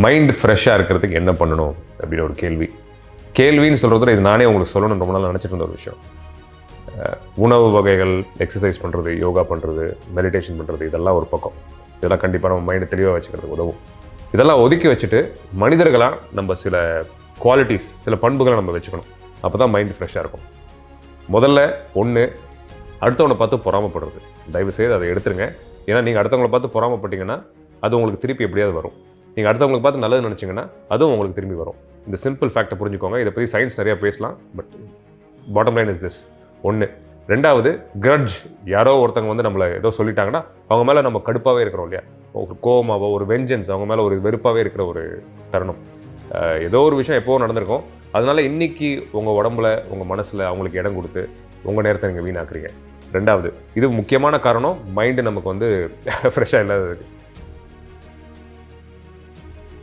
Mind ஃப்ரெஷ்ஷாக இருக்கிறதுக்கு என்ன பண்ணணும் அப்படின்னு ஒரு கேள்வின்னு சொல்கிறத இது நானே உங்களுக்கு சொல்லணும்னு ரொம்ப நாள் நினச்சிட்டு இருந்த ஒரு விஷயம். உணவு வகைகள், எக்ஸசைஸ் பண்ணுறது, யோகா பண்ணுறது, மெடிடேஷன் பண்ணுறது, இதெல்லாம் ஒரு பக்கம். இதெல்லாம் கண்டிப்பாக நம்ம மைண்டை தெளிவாக வச்சுக்கிறதுக்கு உதவும். இதெல்லாம் ஒதுக்கி வச்சுட்டு மனிதர்களாக நம்ம சில குவாலிட்டிஸ், சில பண்புகளை நம்ம வச்சுக்கணும். அப்போ தான் மைண்ட் ஃப்ரெஷ்ஷாக இருக்கும். முதல்ல அடுத்தவனை பார்த்து பொறாமப்படுறது. தயவுசெய்து அதை எடுத்துருங்க. ஏன்னா நீங்கள் அடுத்தவங்களை பார்த்து பொறாமப்பட்டீங்கன்னா அது உங்களுக்கு திருப்பி எப்படியாவது வரும். நீங்கள் அடுத்தவங்களுக்கு பார்த்து நல்லது நினச்சிங்கன்னா அதுவும் உங்களுக்கு திரும்பி வரும். இந்த சிம்பிள் ஃபேக்டை புரிஞ்சுக்கோங்க. இதை பற்றி சயின்ஸ் நிறையா பேசலாம், but bottom line is this. 1. 2வது, கிரட்ஜ். யாரோ ஒருத்தவங்க நம்மளை ஏதோ சொல்லிட்டாங்கன்னா அவங்க மேலே நம்ம கடுப்பாகவே இருக்கிறோம் இல்லையா? ஒரு கோவமாவோ, ஒரு வெஞ்சன்ஸ், அவங்க மேலே ஒரு வெறுப்பாகவே இருக்கிற ஒரு தருணம். ஏதோ ஒரு விஷயம் எப்போவும் நடந்திருக்கும். அதனால இன்னைக்கு உங்கள் உடம்புல, உங்கள் மனசில் அவங்களுக்கு இடம் கொடுத்து உங்கள் நேரத்தை நீங்கள் வீணாக்குறீங்க. 2வது, இது முக்கியமான காரணம் மைண்டு நமக்கு ஃப்ரெஷ்ஷாக இல்லாததுக்கு.